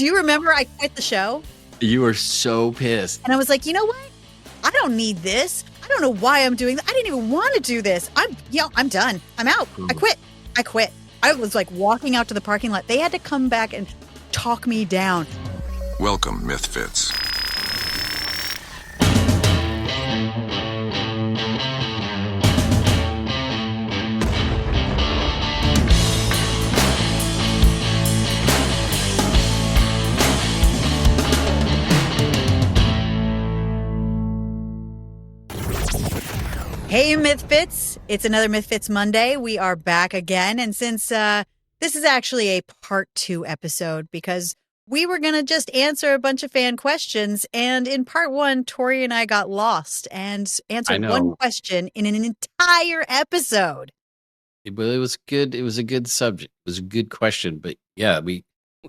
Do you remember I quit the show? You were so pissed. And I was like, you know what? I don't need this. I don't know why I'm doing this. I didn't even want to do this. I'm done. I'm out. I quit. I was like walking out to the parking lot. They had to come back and talk me down. Welcome, MythFits. Hey, MythFits. It's another MythFits Monday. We are back again. And since this is actually a part 2 episode, because we were going to just answer a bunch of fan questions. And in part 1, Tori and I got lost and answered one question in an entire episode. But it was good. It was a good subject. It was a good question. But yeah, we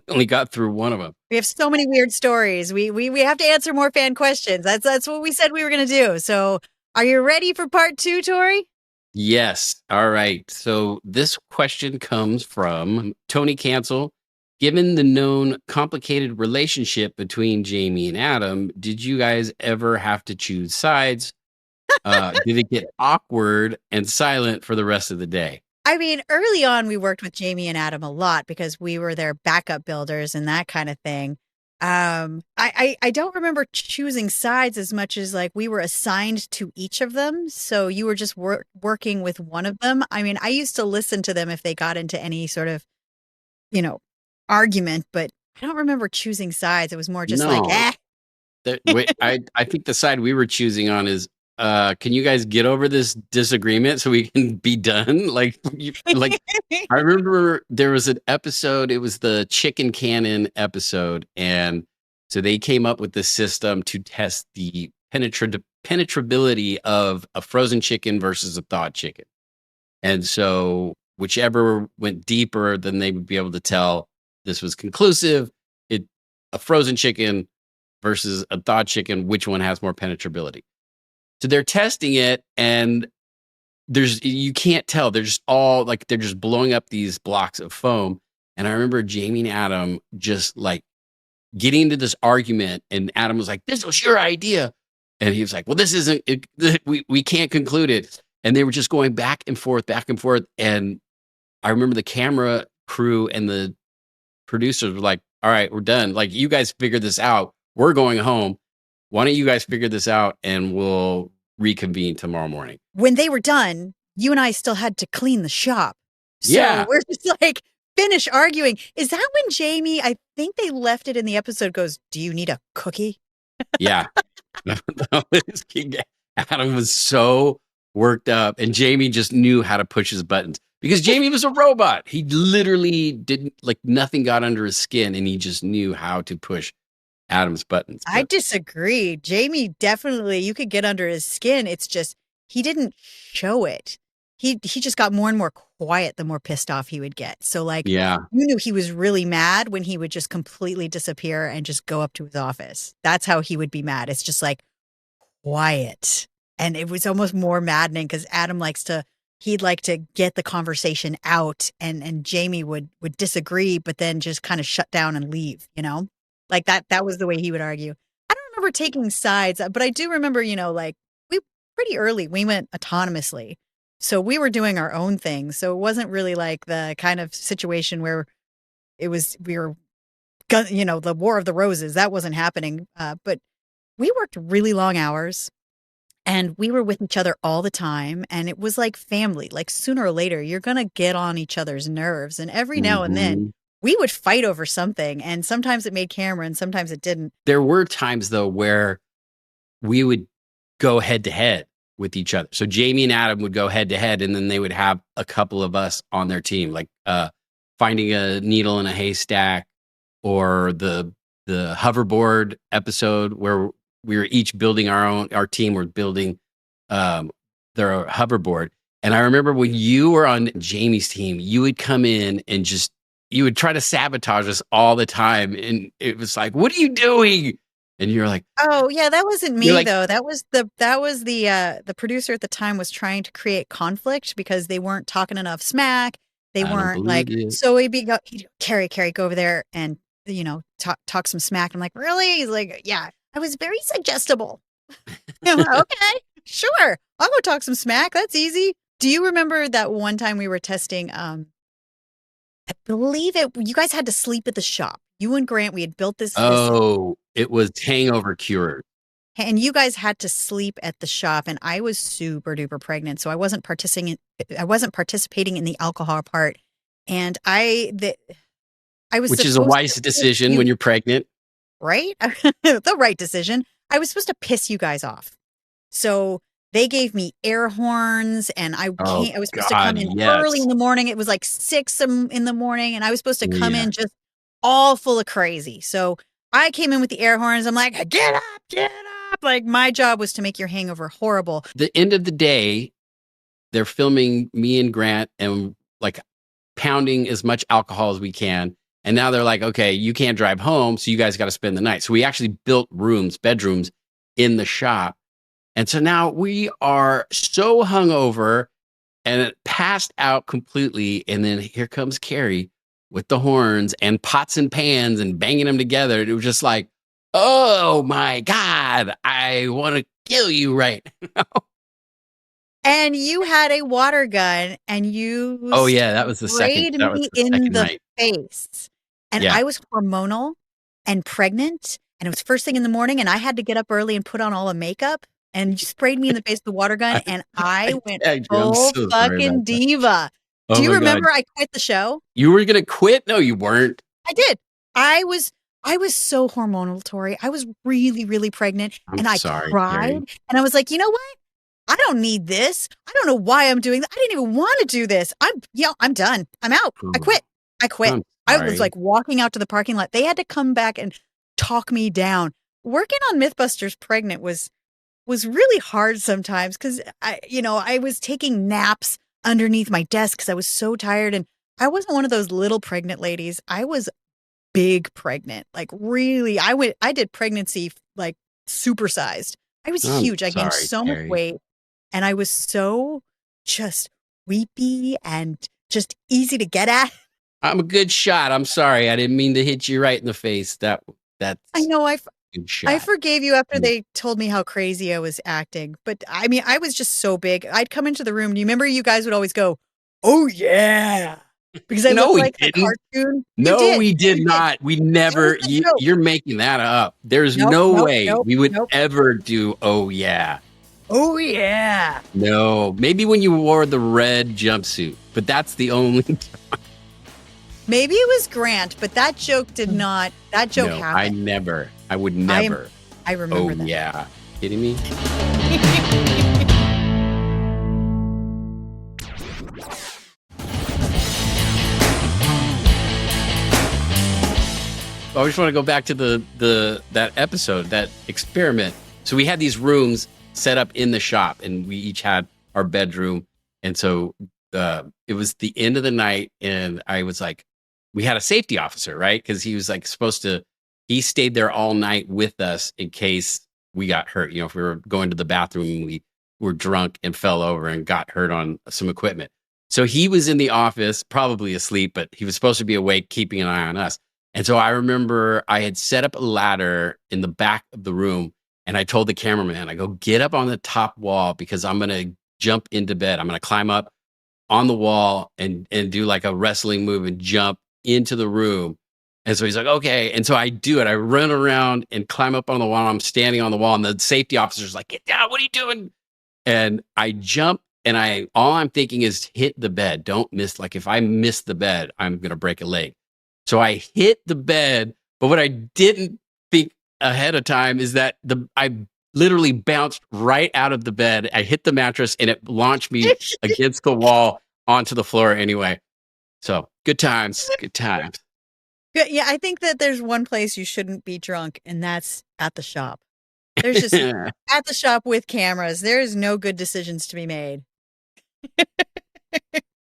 only got through one of them. We have so many weird stories. We have to answer more fan questions. That's what we said we were going to do. So are you ready for part 2, Tori? Yes. All right. So this question comes from Tony Cancel. Given the known complicated relationship between Jamie and Adam, did you guys ever have to choose sides? Did it get awkward and silent for the rest of the day? I mean, early on, we worked with Jamie and Adam a lot because we were their backup builders and that kind of thing. I don't remember choosing sides as much as like we were assigned to each of them. So you were just working with one of them. I mean, I used to listen to them if they got into any sort of, argument, but I don't remember choosing sides. It was more just like, I think the side we were choosing on is, can you guys get over this disagreement so we can be done? I remember there was an episode, it was the chicken cannon episode. And so they came up with this system to test the penetrability of a frozen chicken versus a thawed chicken. And so whichever went deeper, then they would be able to tell this was conclusive. A frozen chicken versus a thawed chicken, which one has more penetrability? So they're testing it, and you can't tell. They're just they're just blowing up these blocks of foam. And I remember Jamie and Adam just like getting into this argument, and Adam was like, "This was your idea," and he was like, "Well, this isn't. We can't conclude it." And they were just going back and forth. And I remember the camera crew and the producers were like, "All right, we're done. Like, you guys figured this out. We're going home. Why don't you guys figure this out and we'll reconvene tomorrow morning?" When they were done, you and I still had to clean the shop. So we're just like, finish arguing. Is that when Jamie, I think they left it in the episode, goes, "Do you need a cookie?" Yeah. Adam was so worked up, and Jamie just knew how to push his buttons because Jamie was a robot. He literally didn't, nothing got under his skin, and he just knew how to push Adam's buttons. I disagree. Jamie definitely, you could get under his skin. It's just, he didn't show it. He just got more and more quiet the more pissed off he would get. So you knew he was really mad when he would just completely disappear and just go up to his office. That's how he would be mad. It's just like quiet. And it was almost more maddening because Adam he'd like to get the conversation out, and Jamie would disagree, but then just kind of shut down and leave, Like that was the way he would argue. I don't remember taking sides, but I do remember, we pretty early, we went autonomously. So we were doing our own thing. So it wasn't really like the kind of situation where we were, the War of the Roses. That wasn't happening. But we worked really long hours and we were with each other all the time. And it was like family. Like sooner or later, you're going to get on each other's nerves. And every now and then, we would fight over something, and sometimes it made camera and sometimes it didn't. There were times, though, where we would go head to head with each other. So Jamie and Adam would go head to head, and then they would have a couple of us on their team, like finding a needle in a haystack, or the hoverboard episode where we were each building our team were building their hoverboard. And I remember when you were on Jamie's team, you would come in and you would try to sabotage us all the time. And it was like, "What are you doing?" And you're like, "Oh yeah, that wasn't me though. That was the producer at the time was trying to create conflict because they weren't talking enough smack. They weren't like, so he'd be Kari, go over there and talk some smack. I'm like, really? He's like, yeah, I was very suggestible. I'm like, okay, sure. I'll go talk some smack. That's easy. Do you remember that one time we were testing? I believe you guys had to sleep at the shop. You and Grant, we had built this. Oh, it was hangover cured. And you guys had to sleep at the shop, and I was super duper pregnant, so I wasn't participating in the alcohol part. And I was, which is a wise decision when you're pregnant, right? The right decision. I was supposed to piss you guys off, so they gave me air horns, and I was supposed to come in early in the morning. It was like 6 in the morning, and I was supposed to come in just all full of crazy. So I came in with the air horns. I'm like, get up, get up. Like, my job was to make your hangover horrible. The end of the day, they're filming me and Grant and like pounding as much alcohol as we can. And now they're like, okay, you can't drive home, so you guys got to spend the night. So we actually built bedrooms in the shop. And so now we are so hungover and passed out completely. And then here comes Kari with the horns and pots and pans and banging them together. It was just like, oh my God, I want to kill you right now. And you had a water gun, and you that was the second. That was the second night. Face. And I was hormonal and pregnant, and it was first thing in the morning, and I had to get up early and put on all the makeup, and you sprayed me in the face with the water gun, and I went full fucking diva. Do you remember I quit the show? You were gonna quit? No, you weren't. I did. I was so hormonal, Tori. I was really, really pregnant, and I cried, Kari. And I was like, you know what? I don't need this. I don't know why I'm doing that. I didn't even want to do this. I'm done. I'm out. I quit. I was like walking out to the parking lot. They had to come back and talk me down. Working on Mythbusters pregnant was really hard sometimes, because I was taking naps underneath my desk because I was so tired, and I wasn't one of those little pregnant ladies. I was big pregnant, like really. I did pregnancy like supersized. I was huge. I gained so much weight, and I was so just weepy and just easy to get at. I'm a good shot. I'm sorry. I didn't mean to hit you right in the face. That's I know. I forgave you after they told me how crazy I was acting. But I mean, I was just so big. I'd come into the room. Do you remember you guys would always go, "Oh yeah," because I looked like a cartoon. No, we did not. We never. You're making that up. There's no way we would ever do. Oh yeah. Oh yeah. No, maybe when you wore the red jumpsuit, but that's the only time. Maybe it was Grant, but that joke did not. That joke happened. I would never. I remember that. Oh yeah. Kidding me? I just want to go back to that episode, that experiment. So we had these rooms set up in the shop, and we each had our bedroom. And so it was the end of the night, and I was like, we had a safety officer, right? Because he was like he stayed there all night with us in case we got hurt. If we were going to the bathroom and we were drunk and fell over and got hurt on some equipment. So he was in the office, probably asleep, but he was supposed to be awake, keeping an eye on us. And so I remember I had set up a ladder in the back of the room, and I told the cameraman, I go, get up on the top wall because I'm going to jump into bed. I'm going to climb up on the wall and do like a wrestling move and jump into the room. And so he's like, okay. And so I do it. I run around and climb up on the wall. I'm standing on the wall, and the safety officer's like, get down. What are you doing? And I jump, and all I'm thinking is hit the bed. Don't miss. Like, if I miss the bed, I'm going to break a leg. So I hit the bed. But what I didn't think ahead of time is that I literally bounced right out of the bed. I hit the mattress, and it launched me against the wall onto the floor anyway. So good times. Yeah, I think that there's one place you shouldn't be drunk, and that's at the shop. There's just at the shop with cameras. There is no good decisions to be made. Do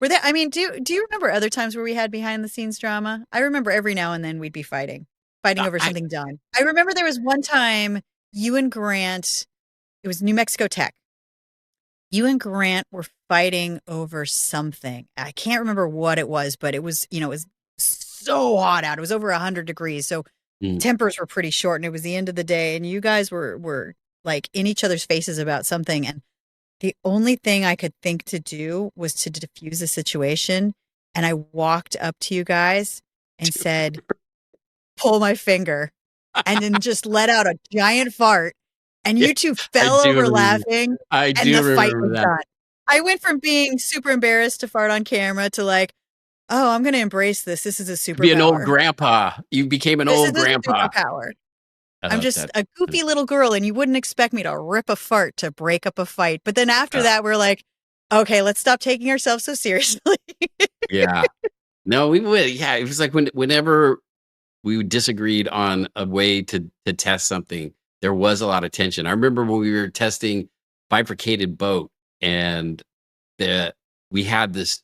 you remember other times where we had behind the scenes drama? I remember every now and then we'd be fighting over something done. I remember there was one time you and Grant, it was New Mexico Tech. You and Grant were fighting over something. I can't remember what it was, but it was, it was so hot out. It was over 100 degrees. So tempers were pretty short, and it was the end of the day. And you guys were like in each other's faces about something. And the only thing I could think to do was to diffuse the situation. And I walked up to you guys and said, pull my finger, and then just let out a giant fart. And you two fell over laughing. And the fight was done. I went from being super embarrassed to fart on camera to like, oh, I'm going to embrace this. This is a superpower. Be an old grandpa. You became an old grandpa. Superpower. I'm just a goofy little girl, and you wouldn't expect me to rip a fart to break up a fight. But then after that, we're like, okay, let's stop taking ourselves so seriously. Yeah. No, we would. Yeah. It was like whenever we disagreed on a way to test something, there was a lot of tension. I remember when we were testing bifurcated boat, and we had this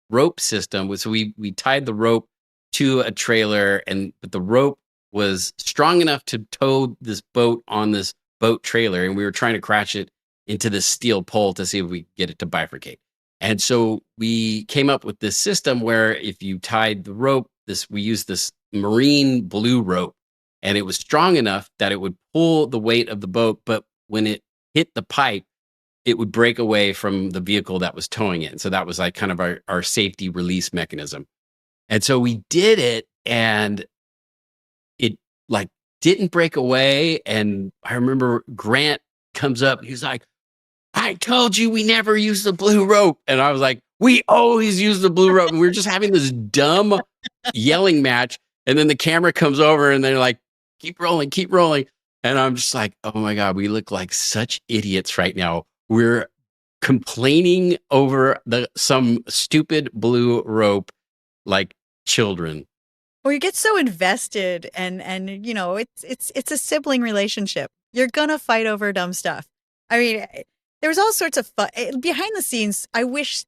rope system. So we tied the rope to a trailer, but the rope was strong enough to tow this boat on this boat trailer, and we were trying to crash it into this steel pole to see if we could get it to bifurcate. And so we came up with this system where if you tied the rope, we used this marine blue rope, and it was strong enough that it would pull the weight of the boat, but when it hit the pipe, it would break away from the vehicle that was towing it. And so that was like kind of our safety release mechanism. And so we did it, and it like didn't break away. And I remember Grant comes up, he's like, I told you we never use the blue rope. And I was like, we always use the blue rope. And we were just having this dumb yelling match. And then the camera comes over, and they're like, keep rolling, keep rolling. And I'm just like, oh my God, we look like such idiots right now. We're complaining over some stupid blue rope like children. Well, you get so invested, and you know, it's a sibling relationship. You're gonna fight over dumb stuff. I mean, there was all sorts of fun behind the scenes. I wish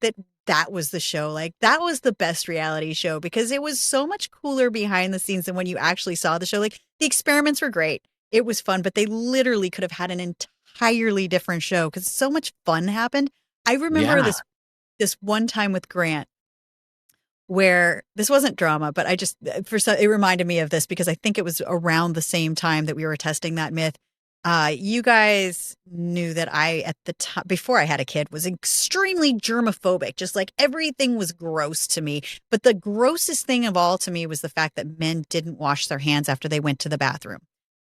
that was the show. Like, that was the best reality show, because it was so much cooler behind the scenes than when you actually saw the show. Like, the experiments were great. It was fun, but they literally could have had an entirely different show because so much fun happened. I remember this one time with Grant where this wasn't drama, but it reminded me of this because I think it was around the same time that we were testing that myth. You guys knew that I, at the time, before I had a kid, was extremely germophobic. Just like everything was gross to me. But the grossest thing of all to me was the fact that men didn't wash their hands after they went to the bathroom.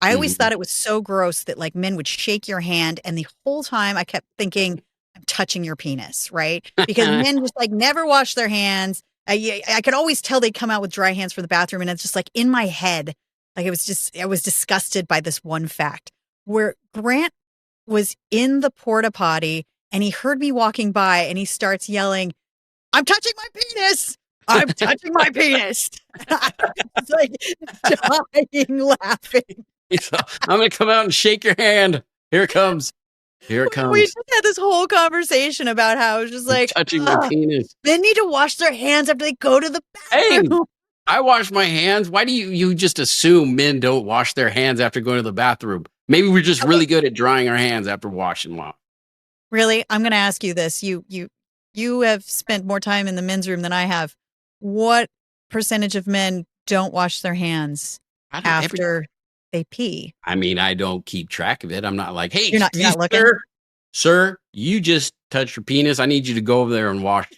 I always thought it was so gross that like men would shake your hand, and the whole time I kept thinking, I'm touching your penis, right? Because men just like never wash their hands. I could always tell they'd come out with dry hands for the bathroom, and it's just like in my head, like I was disgusted by this one fact where Grant was in the porta potty and he heard me walking by, and he starts yelling, I'm touching my penis. I'm touching my penis. I was like dying laughing. I'm going to come out and shake your hand. Here it comes. Here it comes. We just had this whole conversation about how it was just like, touching my penis. Men need to wash their hands after they go to the bathroom. Hey, I wash my hands. Why do you just assume men don't wash their hands after going to the bathroom? Maybe we're just really good at drying our hands after washing them off. Really? I'm going to ask you this. You have spent more time in the men's room than I have. What percentage of men don't wash their hands after they pee? I mean, I don't keep track of it. I'm not like, hey, you're not looking? Sir, you just touched your penis. I need you to go over there and wash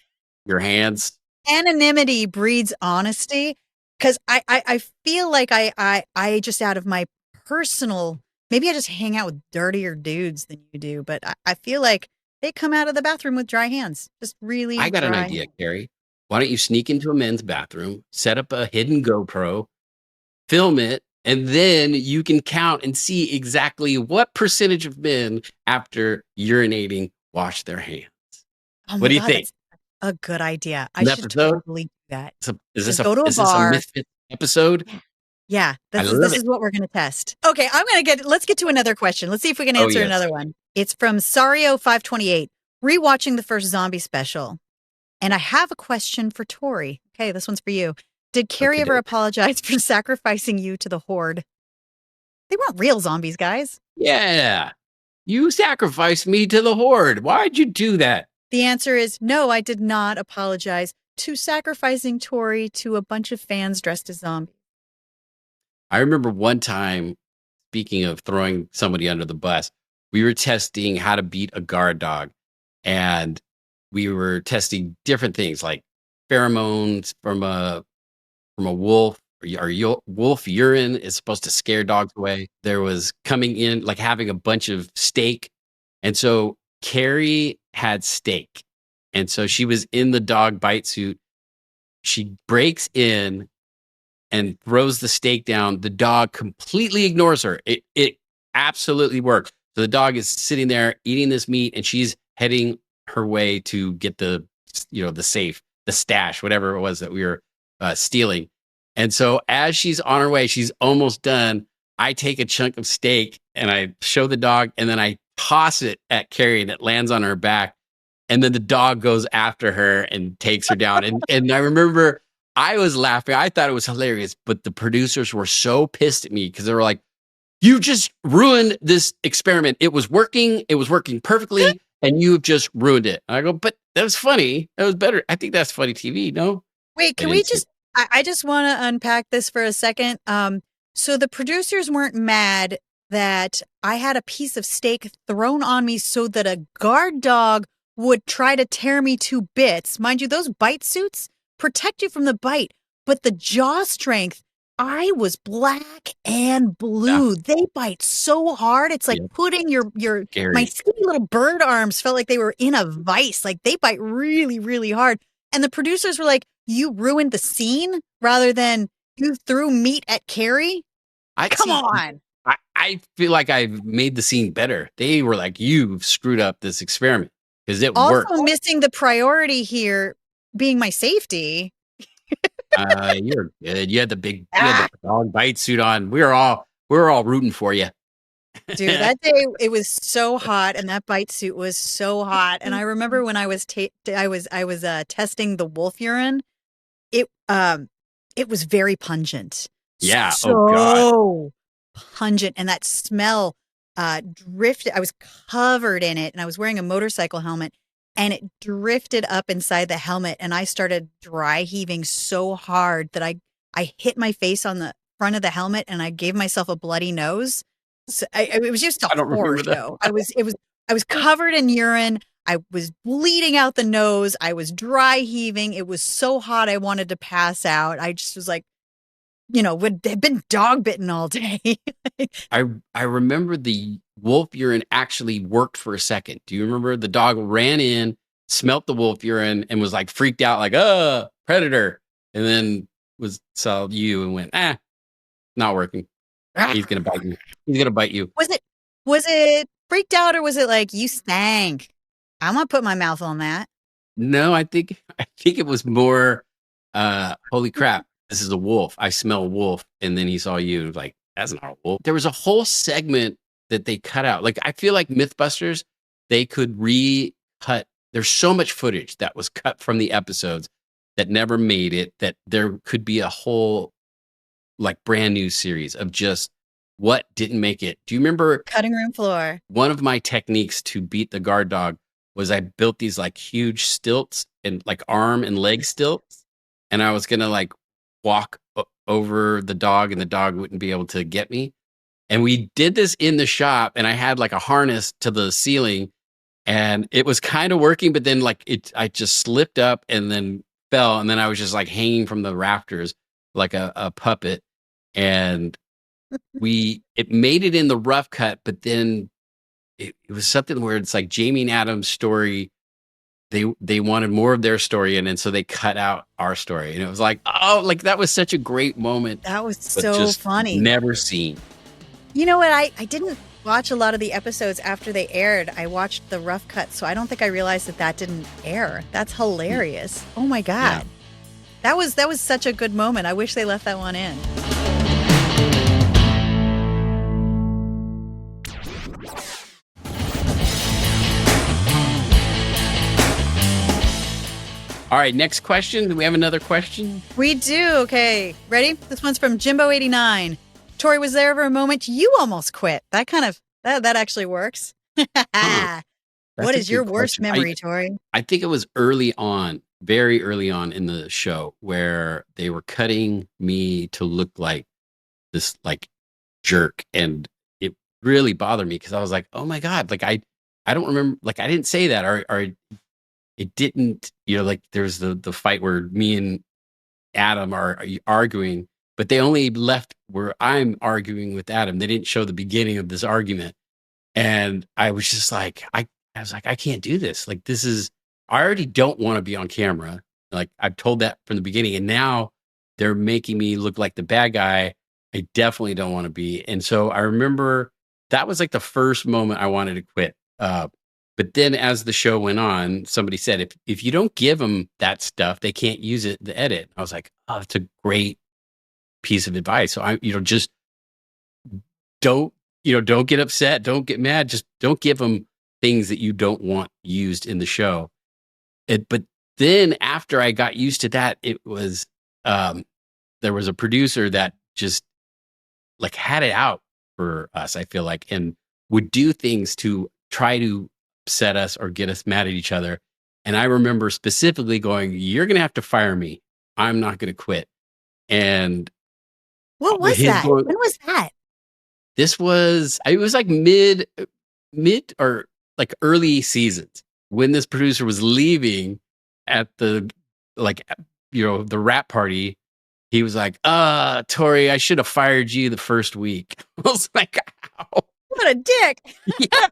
your hands. Anonymity breeds honesty, because I feel like I just, out of my personal, maybe I just hang out with dirtier dudes than you do, but I feel like they come out of the bathroom with dry hands. Just really I got an idea, Kari. Why don't you sneak into a men's bathroom, set up a hidden GoPro, film it, and then you can count and see exactly what percentage of men after urinating wash their hands. Oh what do you think? A good idea. I should totally do that. Is this a MythFits episode? Yeah, this is what we're going to test. Okay, let's get to another question. Let's see if we can answer another one. It's from Sario528, rewatching the first zombie special. And I have a question for Tory. Okay, this one's for you. Did Kari ever apologize for sacrificing you to the horde? They weren't real zombies, guys. Yeah, you sacrificed me to the horde. Why'd you do that? The answer is no, I did not apologize. to sacrificing Tory to a bunch of fans dressed as zombies? I remember one time, speaking of throwing somebody under the bus, we were testing how to beat a guard dog. And we were testing different things like pheromones from a wolf. Wolf urine is supposed to scare dogs away. There was coming in, like having a bunch of steak. And so Kari had steak. And so she was in the dog bite suit. She breaks in and throws the steak down. The dog completely ignores her. It absolutely worked. So the dog is sitting there eating this meat, and she's heading her way to get the safe, the stash, whatever it was that we were stealing. And so as she's on her way, she's almost done. I take a chunk of steak and I show the dog, and then I toss it at Kari, and it lands on her back. And then the dog goes after her and takes her down. And I remember I was laughing. I thought it was hilarious, but the producers were so pissed at me because they were like, "You just ruined this experiment. It was working. It was working perfectly. And you've just ruined it." And I go, "But that was funny. That was better. I think that's funny TV. No?" Wait, can we just, I just want to unpack this for a second. So the producers weren't mad that I had a piece of steak thrown on me so that a guard dog would try to tear me to bits. Mind you, those bite suits protect you from the bite, but the jaw strength, I was black and blue. Yeah. They bite so hard. It's like putting my skinny little bird arms felt like they were in a vice. Like they bite really, really hard. And the producers were like, "You ruined the scene," rather than "You threw meat at Kari." Come on. I feel like I've made the scene better. They were like, "You've screwed up this experiment." Because it worked. Also missing the priority here being my safety. You're good. You had the dog bite suit on. We're all rooting for you. Dude, that day it was so hot, and that bite suit was so hot. And I remember when I was testing the wolf urine, it was very pungent. Yeah. So pungent, and that smell drifted. I was covered in it, and I was wearing a motorcycle helmet, and it drifted up inside the helmet, and I started dry heaving so hard that I hit my face on the front of the helmet, and I gave myself a bloody nose. So it was just a horror show. I was covered in urine. I was bleeding out the nose. I was dry heaving. It was so hot I wanted to pass out. I just was like, would have been dog bitten all day. I remember the wolf urine actually worked for a second. Do you remember the dog ran in, smelt the wolf urine, and was like freaked out, like, predator. And then saw you and went, not working. He's going to bite you. He's going to bite you. Was it freaked out, or was it like, "You stank"? I'm going to put my mouth on that. No, I think it was more, holy crap. This is a wolf. I smell a wolf. And then he saw you and was like, "That's not a wolf." There was a whole segment that they cut out. Like, I feel like Mythbusters, they could recut. There's so much footage that was cut from the episodes that never made it, that there could be a whole like brand new series of just what didn't make it. Do you remember cutting room floor? One of my techniques to beat the guard dog was I built these like huge stilts and like arm and leg stilts. And I was going to like walk over the dog, and the dog wouldn't be able to get me. And we did this in the shop, and I had like a harness to the ceiling, and it was kind of working, but then like I just slipped up and then fell. And then I was just like hanging from the rafters like a puppet. And it made it in the rough cut, but then it was something where it's like Jamie and Adam's story. They wanted more of their story, and so they cut out our story. And it was like, like that was such a great moment. That was so funny. Never seen. You know what? I didn't watch a lot of the episodes after they aired. I watched the rough cut, so I don't think I realized that didn't air. That's hilarious. Oh my God. Yeah. That was such a good moment. I wish they left that one in. All right, next question. Do we have another question? We do. Okay. Ready? This one's from Jimbo89. Tory, was there ever a moment you almost quit? That actually works. What is your worst memory, Tory? I think it was early on very early on in the show where they were cutting me to look like this like jerk, and it really bothered me because I was like, oh my God, like I don't remember, like I didn't say that, or it didn't, like there's the fight where me and Adam are arguing, but they only left where I'm arguing with Adam. They didn't show the beginning of this argument. And I was just like, I was like, I can't do this. Like, I already don't want to be on camera. Like, I've told that from the beginning. And now they're making me look like the bad guy. I definitely don't want to be. And so I remember that was like the first moment I wanted to quit. But then as the show went on, somebody said, if you don't give them that stuff, they can't use it in the edit. I was like, oh, that's a great piece of advice. So just don't get upset. Don't get mad. Just don't give them things that you don't want used in the show. But then after I got used to that, it was, there was a producer that just like had it out for us, I feel like, and would do things to try to upset us or get us mad at each other. And I remember specifically going, you're going to have to fire me. I'm not going to quit. And what was that? When was that? It was like mid or like early seasons when this producer was leaving at the, the rap party. He was like, Tory, I should have fired you the first week. I was like, ow. What a dick. Yeah.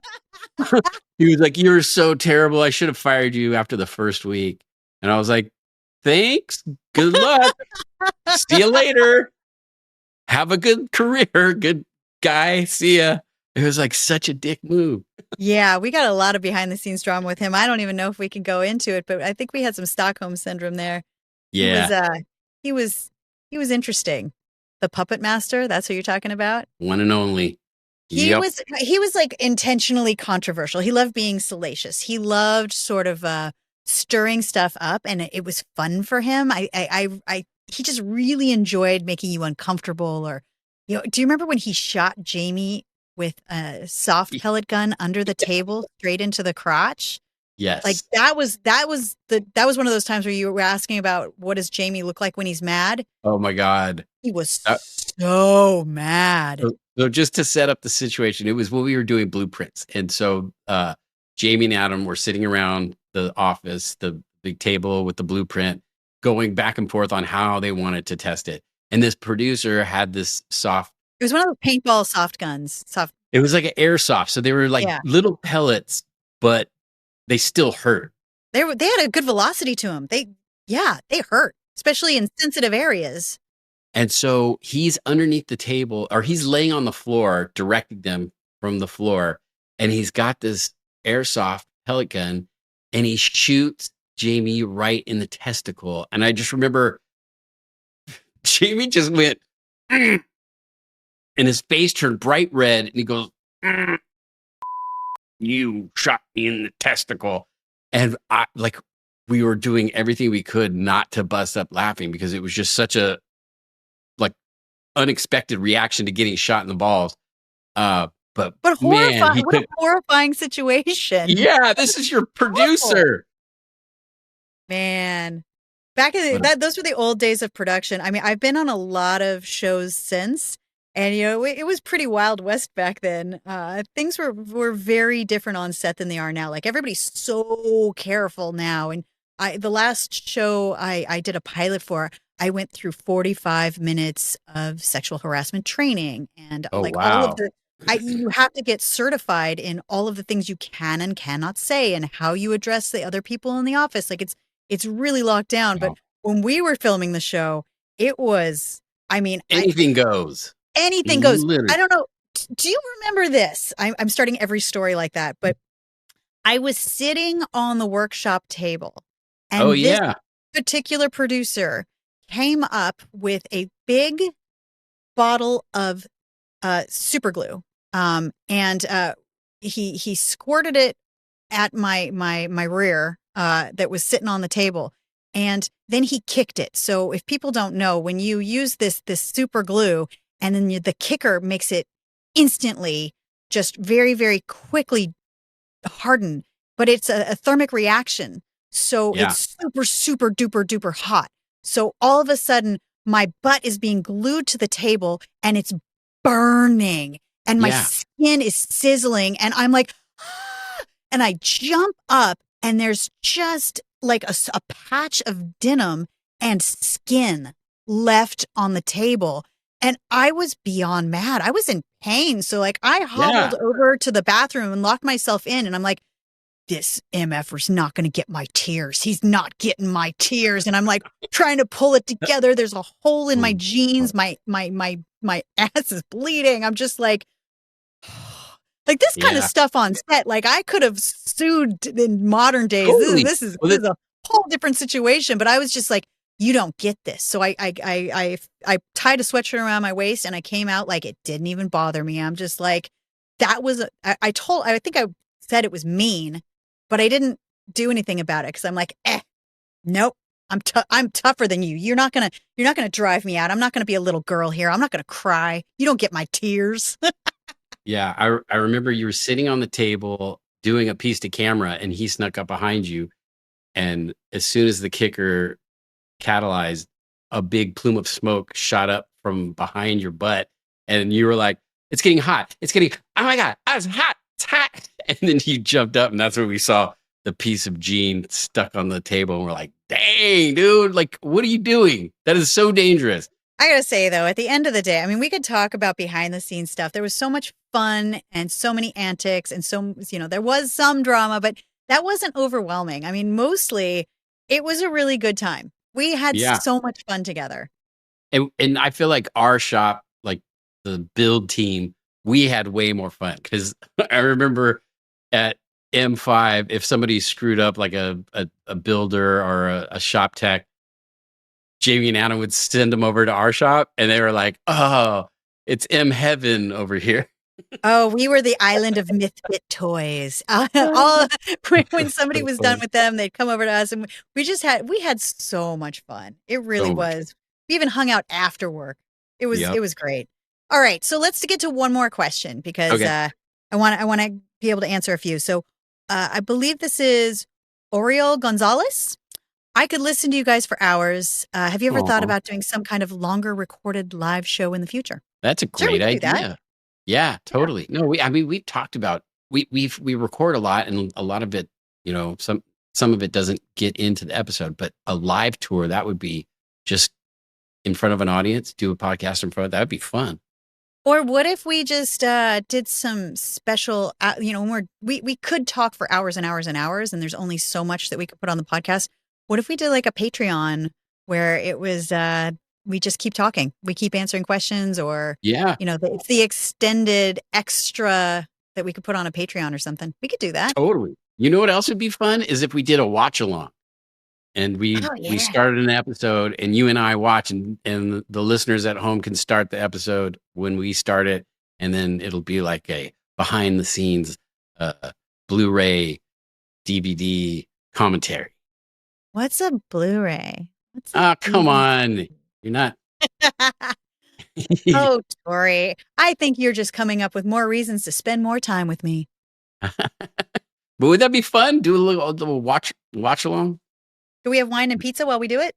He was like, you're so terrible. I should have fired you after the first week. And I was like, thanks. Good luck. See you later. Have a good career. Good guy. See ya. It was like such a dick move. Yeah, we got a lot of behind the scenes drama with him. I don't even know if we can go into it, but I think we had some Stockholm syndrome there. Yeah. He was interesting. The puppet master, that's who you're talking about? One and only. He was like intentionally controversial. He loved being salacious. He loved sort of stirring stuff up, and it was fun for him. He just really enjoyed making you uncomfortable. Or, do you remember when he shot Jamie with a soft pellet gun under the table straight into the crotch? Yes. Like that was one of those times where you were asking about what does Jamie look like when he's mad? Oh my God. He was so mad. So just to set up the situation, it was when we were doing blueprints. And so Jamie and Adam were sitting around the office, the big table with the blueprint, going back and forth on how they wanted to test it. And this producer had this soft. It was one of those paintball soft guns. It was like an airsoft. So they were like little pellets, but they still hurt. They had a good velocity to them. They hurt, especially in sensitive areas. And so he's underneath the table, or he's laying on the floor, directing them from the floor. And he's got this airsoft pellet gun, and he shoots Jamie right in the testicle. And I just remember Jamie just went, and his face turned bright red. And he goes, you shot me in the testicle. And we were doing everything we could not to bust up laughing, because it was just such a unexpected reaction to getting shot in the balls. But horrifying, man, what a horrifying situation. Yeah, this is your producer. Man, back in those were the old days of production. I mean, I've been on a lot of shows since, and it was pretty Wild West back then. Things were very different on set than they are now. Like, everybody's so careful now. And the last show I did a pilot for, I went through 45 minutes of sexual harassment training, and all of the. You have to get certified in all of the things you can and cannot say, and how you address the other people in the office. Like, it's really locked down. Wow. But when we were filming the show, it was, anything goes. Anything goes. Literally. I don't know. Do you remember this? I'm starting every story like that, but I was sitting on the workshop table, and this particular producer came up with a big bottle of super glue, and he squirted it at my rear that was sitting on the table, and then he kicked it. So if people don't know, when you use this super glue, and then the kicker makes it instantly, just very, very quickly harden, but it's a thermic reaction. So it's super, super duper duper hot. So all of a sudden my butt is being glued to the table and it's burning and my skin is sizzling and I'm like, ah! And I jump up and there's just like a patch of denim and skin left on the table. And I was beyond mad. I was in pain. So like I hobbled over to the bathroom and locked myself in. And I'm like, this MFer's not going to get my tears. He's not getting my tears. And I'm like trying to pull it together. There's a hole in my jeans. My ass is bleeding. I'm just like this kind of stuff on set. Like I could have sued in modern days. Totally. This is a whole different situation. But I was just like, you don't get this. So I tied a sweatshirt around my waist and I came out like it didn't even bother me. I'm just like, that was, I think I said it was mean, but I didn't do anything about it because I'm like, nope, I'm tougher than you. You're not gonna drive me out. I'm not gonna be a little girl here. I'm not gonna cry. You don't get my tears. Yeah, I remember you were sitting on the table doing a piece to camera, and he snuck up behind you, and as soon as the kicker catalyzed, a big plume of smoke shot up from behind your butt, and you were like, "It's getting hot! It's getting! Oh my god, it's hot! It's hot!" And then you jumped up, and that's where we saw the piece of jean stuck on the table, and we're like, "Dang, dude! Like, what are you doing? That is so dangerous." I gotta say, though, at the end of the day, I mean, we could talk about behind the scenes stuff. There was so much fun and so many antics and so, there was some drama, but that wasn't overwhelming. I mean, mostly it was a really good time. We had so much fun together. And I feel like our shop, like the build team, we had way more fun because I remember at M5, if somebody screwed up like a builder or a shop tech, Jamie and Anna would send them over to our shop and they were like, "Oh, it's M Heaven over here." Oh, we were the island of MythFit toys. When somebody was done with them, they'd come over to us and we had so much fun. It really was. We even hung out after work. It was great. All right. So let's get to one more question because I want to be able to answer a few. So I believe this is Oriol Gonzalez. I could listen to you guys for hours. Have you ever thought about doing some kind of longer recorded live show in the future? That's a great idea. Yeah, totally. Yeah. No, we've talked about, we record a lot and a lot of it, some of it doesn't get into the episode, but a live tour, that would be just in front of an audience, do a podcast in front, that would be fun. Or what if we just did some special, we could talk for hours and hours and hours and there's only so much that we could put on the podcast. What if we did like a Patreon where it was, we just keep talking. We keep answering questions or, it's the extended extra that we could put on a Patreon or something. We could do that. Totally. You know what else would be fun is if we did a watch along and we started an episode and you and I watch and the listeners at home can start the episode when we start it. And then it'll be like a behind the scenes, Blu-ray, DVD commentary. What's a Blu-ray? Come on. You're not. Oh, Tory. I think you're just coming up with more reasons to spend more time with me. But would that be fun? Do a little watch along? Do we have wine and pizza while we do it?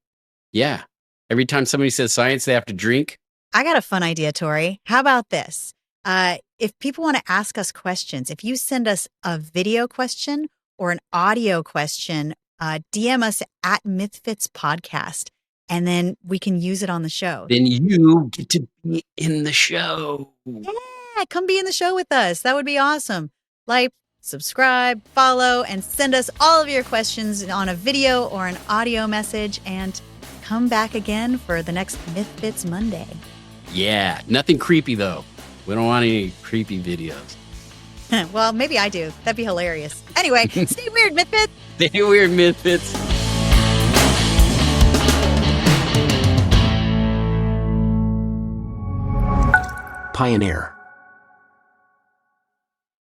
Yeah. Every time somebody says science, they have to drink. I got a fun idea, Tory. How about this? If people want to ask us questions, if you send us a video question or an audio question, DM us at MythFits Podcast, and then we can use it on the show. Then you get to be in the show. Yeah, come be in the show with us. That would be awesome. Like, subscribe, follow, and send us all of your questions on a video or an audio message, and come back again for the next MythFits Monday. Yeah, nothing creepy, though. We don't want any creepy videos. Well, maybe I do. That'd be hilarious. Anyway, stay weird, MythFits. Stay weird, MythFits. Pioneer.